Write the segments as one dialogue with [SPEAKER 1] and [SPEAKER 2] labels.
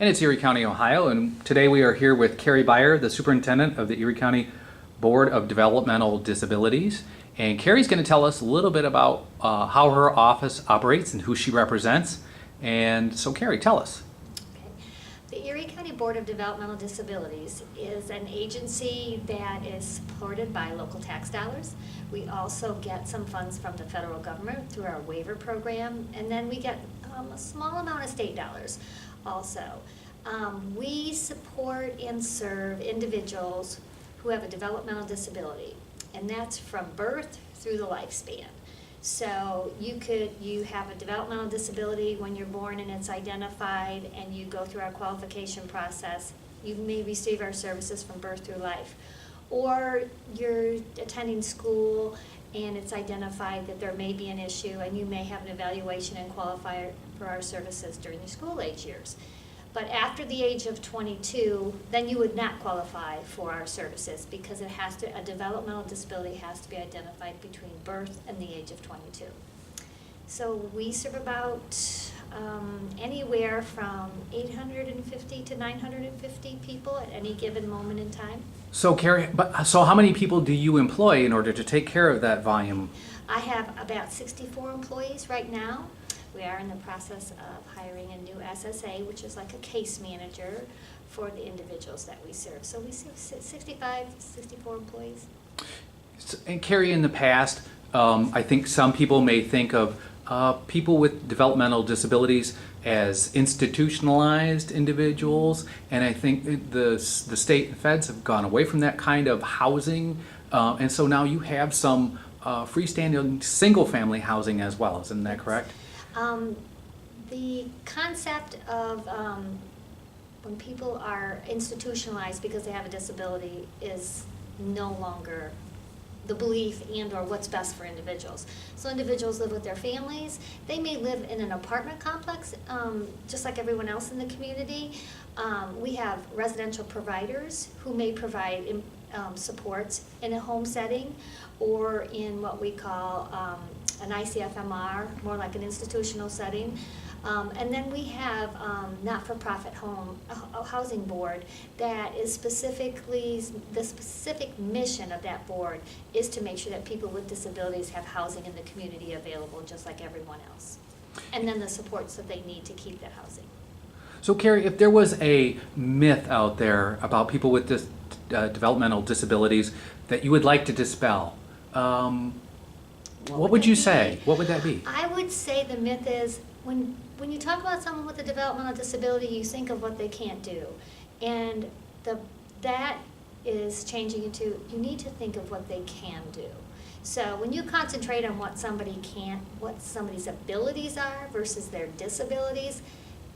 [SPEAKER 1] And it's Erie County, Ohio, and today we are here with Carrie Bier, the Superintendent of the Erie County Board of Developmental Disabilities. And Carrie's going to tell us a little bit about how her office operates and who she represents. And so Carrie, tell us.
[SPEAKER 2] The Erie County Board of Developmental Disabilities is an agency that is supported by local tax dollars. We also get some funds from the federal government through our waiver program, and then we get a small amount of state dollars also. We support and serve individuals who have a developmental disability, and that's from birth through the lifespan. So you have a developmental disability when you're born and it's identified and you go through our qualification process. You may receive our services from birth through life. Or you're attending school and it's identified that there may be an issue and you may have an evaluation and qualify for our services during the school age years. But after the age of 22, then you would not qualify for our services because a developmental disability has to be identified between birth and the age of 22. So we serve about anywhere from 850 to 950 people at any given moment in time.
[SPEAKER 1] So Carrie, so how many people do you employ in order to take care of that volume?
[SPEAKER 2] I have about 64 employees right now. We are in the process of hiring a new SSA, which is like a case manager for the individuals that we serve. So we serve 65, 64 employees.
[SPEAKER 1] And Carrie, in the past, I think some people may think of people with developmental disabilities as institutionalized individuals, and I think the state and feds have gone away from that kind of housing, and so now you have some freestanding single-family housing as well. Isn't that correct?
[SPEAKER 2] The concept of when people are institutionalized because they have a disability is no longer the belief and or what's best for individuals. So individuals live with their families. They may live in an apartment complex just like everyone else in the community. We have residential providers who may provide supports in a home setting or in what we call an ICFMR, more like an institutional setting. And then we have not-for-profit housing board that is specifically, the specific mission of that board is to make sure that people with disabilities have housing in the community available just like everyone else. And then the supports that they need to keep that housing.
[SPEAKER 1] So Carrie, if there was a myth out there about people with developmental disabilities that you would like to dispel, what would you say? What would that be?
[SPEAKER 2] I would say the myth is when you talk about someone with a developmental disability, you think of what they can't do. And that is changing into, you need to think of what they can do. So when you concentrate on what somebody can't, what somebody's abilities are versus their disabilities,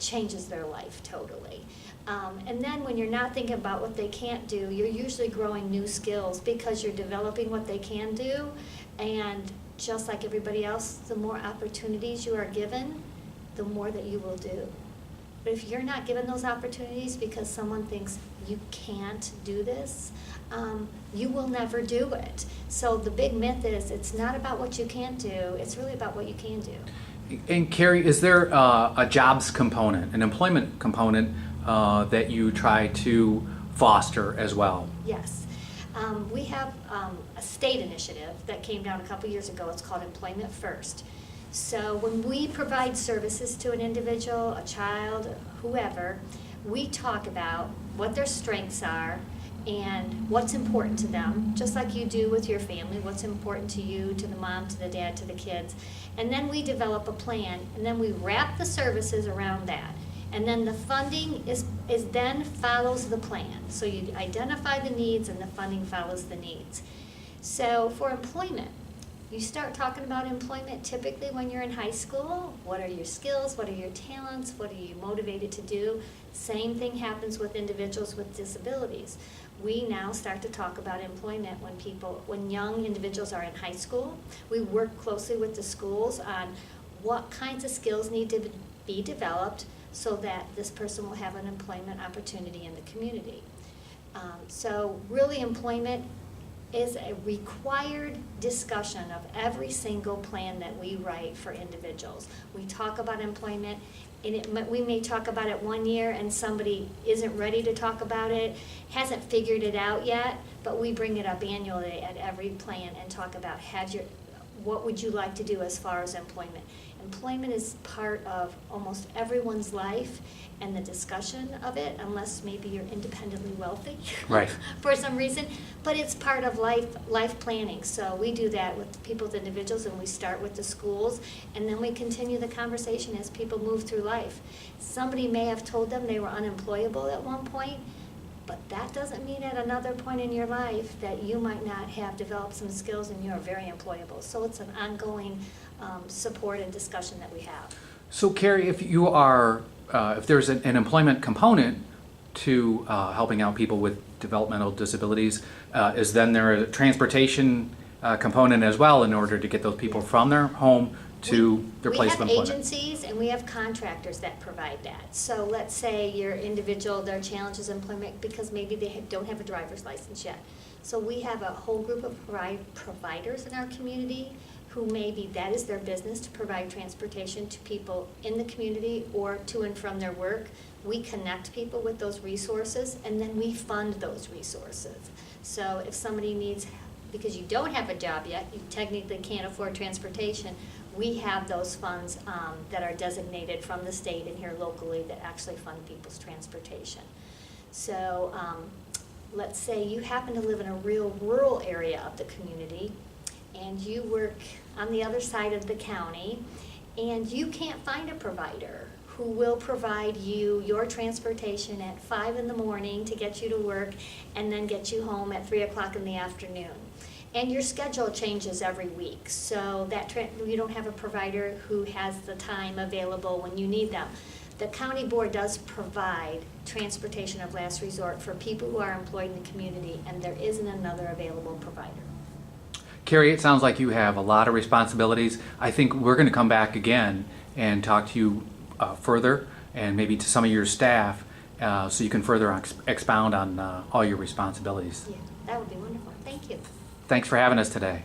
[SPEAKER 2] changes their life totally. And then when you're not thinking about what they can't do, you're usually growing new skills because you're developing what they can do. And just like everybody else, the more opportunities you are given, the more that you will do. But if you're not given those opportunities because someone thinks you can't do this, you will never do it. So the big myth is it's not about what you can't do, it's really about what you can do.
[SPEAKER 1] And Carrie, is there a jobs component, an employment component that you try to foster as well?
[SPEAKER 2] Yes. We have a state initiative that came down a couple years ago. It's called Employment First. So when we provide services to an individual, a child, whoever, we talk about what their strengths are and what's important to them, just like you do with your family, what's important to you, to the mom, to the dad, to the kids. And then we develop a plan, and then we wrap the services around that. And then the funding is then follows the plan. So you identify the needs and the funding follows the needs. So for employment, you start talking about employment typically when you're in high school. What are your skills? What are your talents? What are you motivated to do? Same thing happens with individuals with disabilities. We now start to talk about employment when young individuals are in high school. We work closely with the schools on what kinds of skills need to be developed so that this person will have an employment opportunity in the community. So really employment is a required discussion of every single plan that we write for individuals. We talk about employment we may talk about it one year and somebody isn't ready to talk about it, hasn't figured it out yet, but we bring it up annually at every plan and talk about what would you like to do as far as employment. Employment is part of almost everyone's life and the discussion of it, unless maybe you're independently wealthy
[SPEAKER 1] Right.
[SPEAKER 2] for some reason, but it's part of life planning. So we do that with people, with individuals, and we start with the schools, and then we continue the conversation as people move through life. Somebody may have told them they were unemployable at one point, but that doesn't mean at another point in your life that you might not have developed some skills and you're very employable. So it's an ongoing support and discussion that we have.
[SPEAKER 1] So Carrie, if there's an employment component to helping out people with developmental disabilities, is then there a transportation component as well in order to get those people from their home to their place of employment?
[SPEAKER 2] We have agencies and we have contractors that provide that. So let's say your individual, their challenge is employment because maybe they don't have a driver's license yet. So we have a whole group of providers in our community who maybe that is their business, to provide transportation to people in the community or to and from their work. We connect people with those resources and then we fund those resources. So if somebody needs, because you don't have a job yet, you technically can't afford transportation, we have those funds that are designated from the state and here locally that actually fund people's transportation. So let's say you happen to live in a real rural area of the community and you work on the other side of the county and you can't find a provider who will provide you your transportation at 5 in the morning to get you to work and then get you home at 3 o'clock in the afternoon. And your schedule changes every week, so that you don't have a provider who has the time available when you need them. The county board does provide transportation of last resort for people who are employed in the community, and there isn't another available provider.
[SPEAKER 1] Carrie, it sounds like you have a lot of responsibilities. I think we're going to come back again and talk to you further, and maybe to some of your staff, so you can further expound on all your responsibilities.
[SPEAKER 2] Yeah, that would be wonderful. Thank you.
[SPEAKER 1] Thanks for having us today.